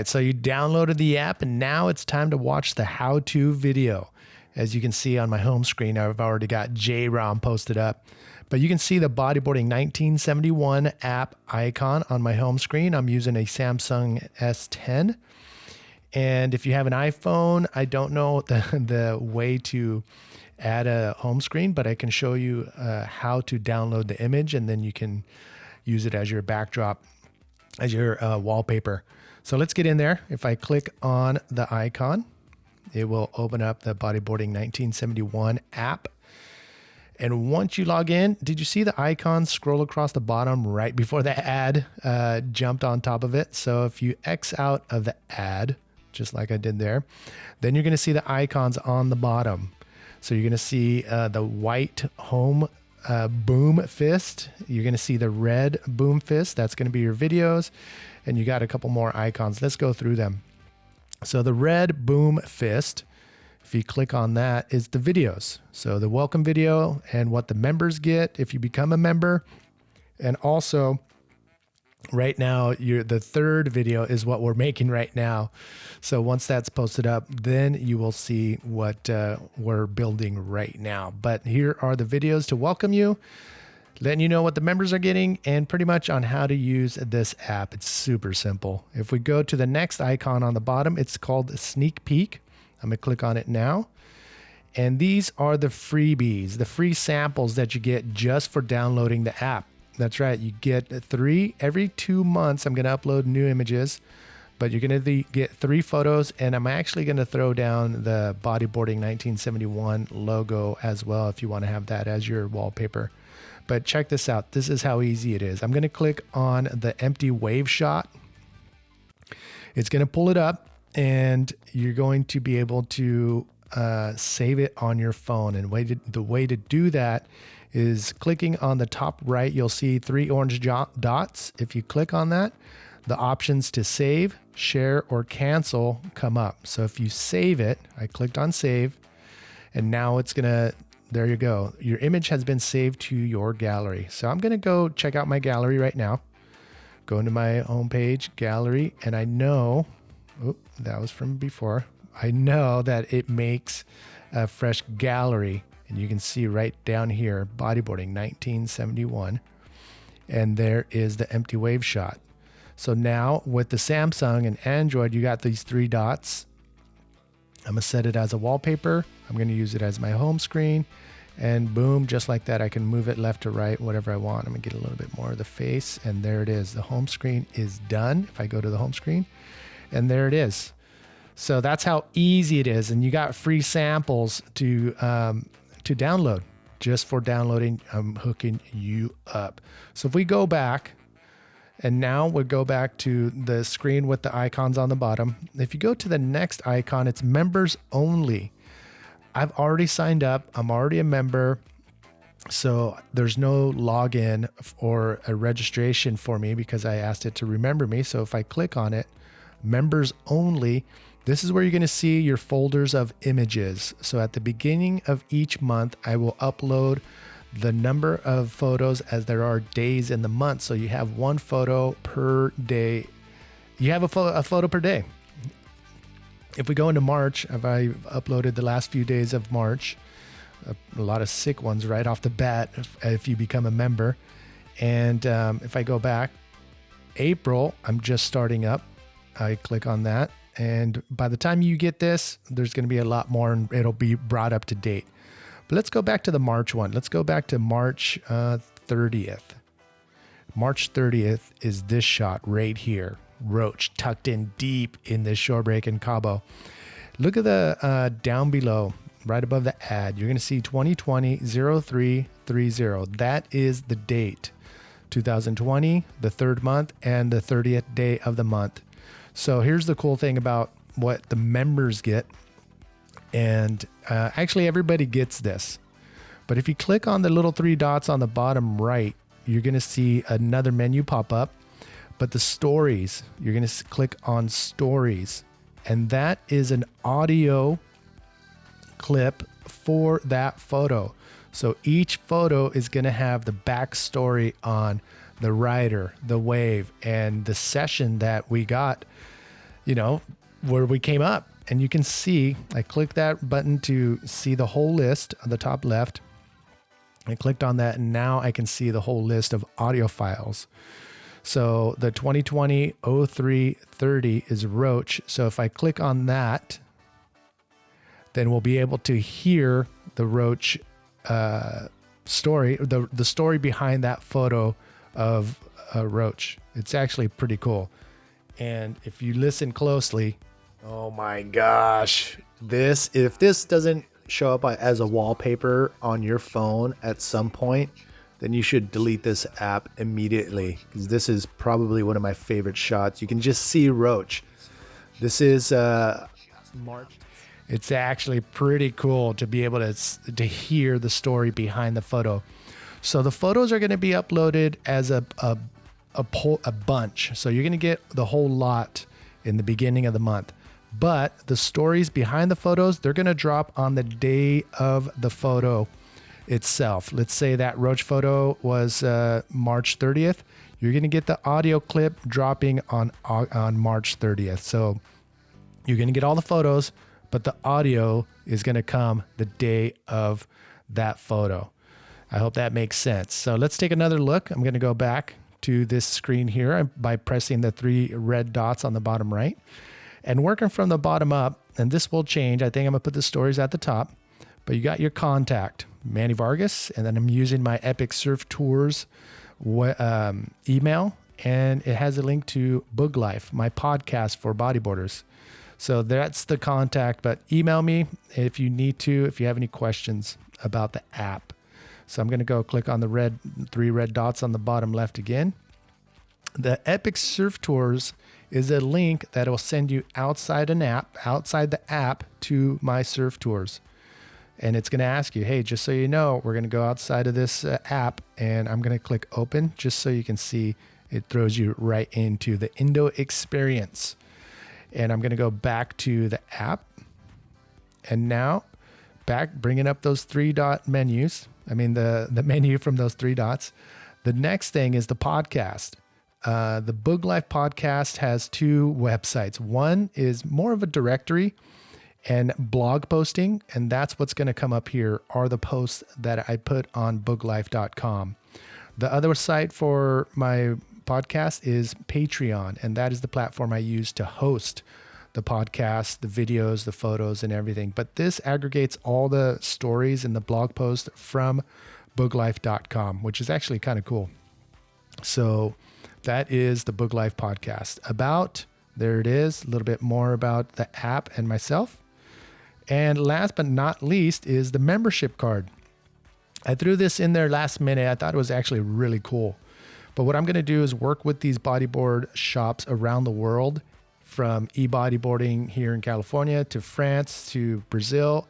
right, so you downloaded the app and now it's time to watch the how-to video. As you can see on my home screen, I've already got JROM posted up, but you can see the Bodyboarding 1971 app icon on my home screen. I'm using a Samsung S10. And if you have an iPhone, I don't know the way to add a home screen, but I can show you how to download the image and then you can use it as your backdrop, as your wallpaper. So let's get in there. If I click on the icon, it will open up the Bodyboarding 1971 app. And once you log in, did you see the icon scroll across the bottom right before the ad jumped on top of it? So if you X out of the ad, just like I did there, then you're going to see the icons on the bottom. So you're going to see the white home boom fist. You're going to see the red boom fist. That's going to be your videos. And you got a couple more icons. Let's go through them. So the red boom fist, if you click on that, is the videos. So the welcome video and what the members get if you become a member. And also right now, the third video is what we're making right now. So once that's posted up, then you will see what we're building right now. But here are the videos to welcome you, letting you know what the members are getting and pretty much on how to use this app. It's super simple. If we go to the next icon on the bottom, it's called Sneak Peek. I'm going to click on it now. And these are the freebies, the free samples that you get just for downloading the app. That's right. You get 3 every 2 months. I'm going to upload new images, but you're going to get 3 photos. And I'm actually going to throw down the Bodyboarding 1971 logo as well if you want to have that as your wallpaper. But check this out. This is how easy it is. I'm going to click on the empty wave shot. It's going to pull it up and you're going to be able to save it on your phone. And the way to do that is clicking on the top right. You'll see 3 orange dots. If you click on that, the options to save, share, or cancel come up. So if you save it, I clicked on save, and now it's going to, there you go. Your image has been saved to your gallery. So I'm going to go check out my gallery right now. Go into my homepage, gallery, and I know, that was from before. I know that it makes a fresh gallery, and you can see right down here, Bodyboarding 1971, and there is the empty wave shot. So now with the Samsung and Android, you got these 3 dots. I'm gonna set it as a wallpaper. I'm gonna use it as my home screen, and boom, just like that, I can move it left to right, whatever I want. I'm gonna get a little bit more of the face, and there it is. The home screen is done. If I go to the home screen, and there it is. So that's how easy it is, and you got free samples to download. Just for downloading, I'm hooking you up. So if we go back, and now we'll go back to the screen with the icons on the bottom. If you go to the next icon, it's members only. I've already signed up. I'm already a member. So there's no login or a registration for me because I asked it to remember me. So if I click on it, members only, this is where you're going to see your folders of images. So at the beginning of each month, I will upload the number of photos as there are days in the month. So you have 1 photo per day. You have a photo per day. If we go into March, I've uploaded the last few days of March, a lot of sick ones right off the bat if you become a member. And if I go back, April, I'm just starting up. I click on that. And by the time you get this, there's going to be a lot more and it'll be brought up to date. But let's go back to the March one. Let's go back to March 30th. March 30th is this shot right here. Roach tucked in deep in this shore break in Cabo. Look at the down below, right above the ad. You're going to see 2020-0330. That is the date. 2020, the 3rd month, and the 30th day of the month. So here's the cool thing about what the members get. And actually everybody gets this. But if you click on the little 3 dots on the bottom right, you're going to see another menu pop up. But the stories, you're going to click on stories. And that is an audio clip for that photo. So each photo is going to have the backstory on the rider, the wave, and the session that we got where we came up. And you can see, I clicked that button to see the whole list on the top left. I clicked on that, and now I can see the whole list of audio files. So the 2020-03-30 is Roach. So if I click on that, then we'll be able to hear the Roach story, the story behind that photo of Roach. It's actually pretty cool. And if you listen closely, oh my gosh, if this doesn't show up as a wallpaper on your phone at some point, then you should delete this app immediately, because this is probably one of my favorite shots. You can just see Roach. This is March. It's actually pretty cool to be able to hear the story behind the photo. So the photos are going to be uploaded as a bunch. So you're going to get the whole lot in the beginning of the month. But the stories behind the photos, they're going to drop on the day of the photo itself. Let's say that Roach photo was March 30th. You're going to get the audio clip dropping on March 30th. So you're going to get all the photos, but the audio is going to come the day of that photo. I hope that makes sense. So let's take another look. I'm going to go back to this screen here by pressing the 3 red dots on the bottom right and working from the bottom up. And this will change. I think I'm going to put the stories at the top, but you got your contact, Manny Vargas, and then I'm using my Epic Surf Tours email, and it has a link to Boog Life, my podcast for bodyboarders. So that's the contact, but email me if you need to, if you have any questions about the app. So I'm going to go click on the 3 red dots on the bottom left again. The Epic Surf Tours is a link that will send you outside the app to my surf tours. And it's going to ask you, hey, just so you know, we're going to go outside of this app, and I'm going to click open just so you can see it throws you right into the Indo experience. And I'm going to go back to the app, and now bringing up those 3-dot menus. I mean, the menu from those 3 dots. The next thing is the podcast. The Boog Life podcast has 2 websites. One is more of a directory and blog posting, and that's what's going to come up here are the posts that I put on booglife.com. The other site for my podcast is Patreon, and that is the platform I use to host the podcast, the videos, the photos, and everything. But this aggregates all the stories and the blog posts from booglife.com, which is actually kind of cool. So that is the Boog Life podcast. There it is, a little bit more about the app and myself. And last but not least is the membership card. I threw this in there last minute. I thought it was actually really cool. But what I'm going to do is work with these bodyboard shops around the world, from e-bodyboarding here in California to France to Brazil.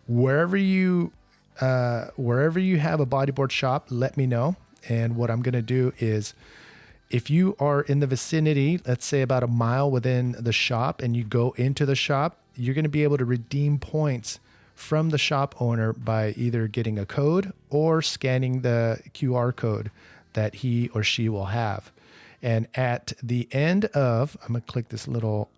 Wherever you have a bodyboard shop, let me know. And what I'm going to do is, if you are in the vicinity, let's say about a mile within the shop, and you go into the shop, you're going to be able to redeem points from the shop owner by either getting a code or scanning the QR code that he or she will have. And at the end of, I'm going to click this little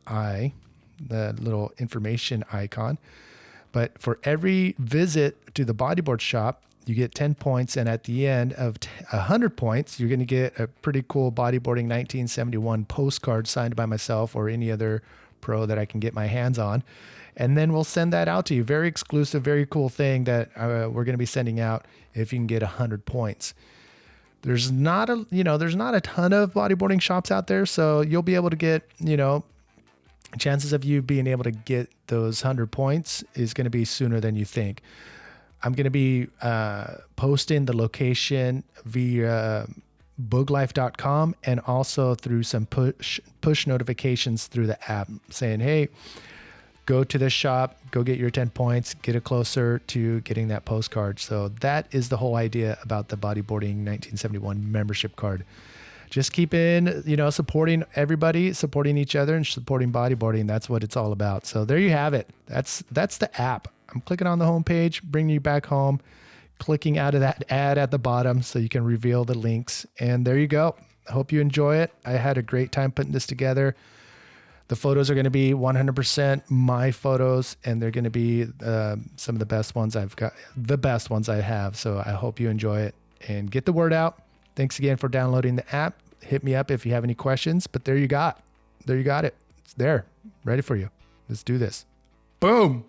the little information icon. But for every visit to the bodyboard shop, you get 10 points. And at the end of 100 points, you're going to get a pretty cool Bodyboarding 1971 postcard signed by myself or any other pro that I can get my hands on. And then we'll send that out to you. Very exclusive, very cool thing that we're going to be sending out if you can get 100 points. There's not a ton of bodyboarding shops out there, so you'll be able to get, chances of you being able to get those 100 points is going to be sooner than you think. I'm going to be posting the location via booglife.com and also through some push notifications through the app saying, hey, go to this shop, go get your 10 points, get it closer to getting that postcard. So that is the whole idea about the Bodyboarding 1971 membership card. Just keep supporting everybody, supporting each other, and supporting bodyboarding. That's what it's all about. So there you have it. That's the app. I'm clicking on the home page, bringing you back home, clicking out of that ad at the bottom so you can reveal the links. And there you go. I hope you enjoy it. I had a great time putting this together. The photos are going to be 100% my photos, and they're going to be some of the best ones I've got, the best ones I have. So I hope you enjoy it and get the word out. Thanks again for downloading the app. Hit me up if you have any questions, but there you got it. It's there, ready for you. Let's do this. Boom.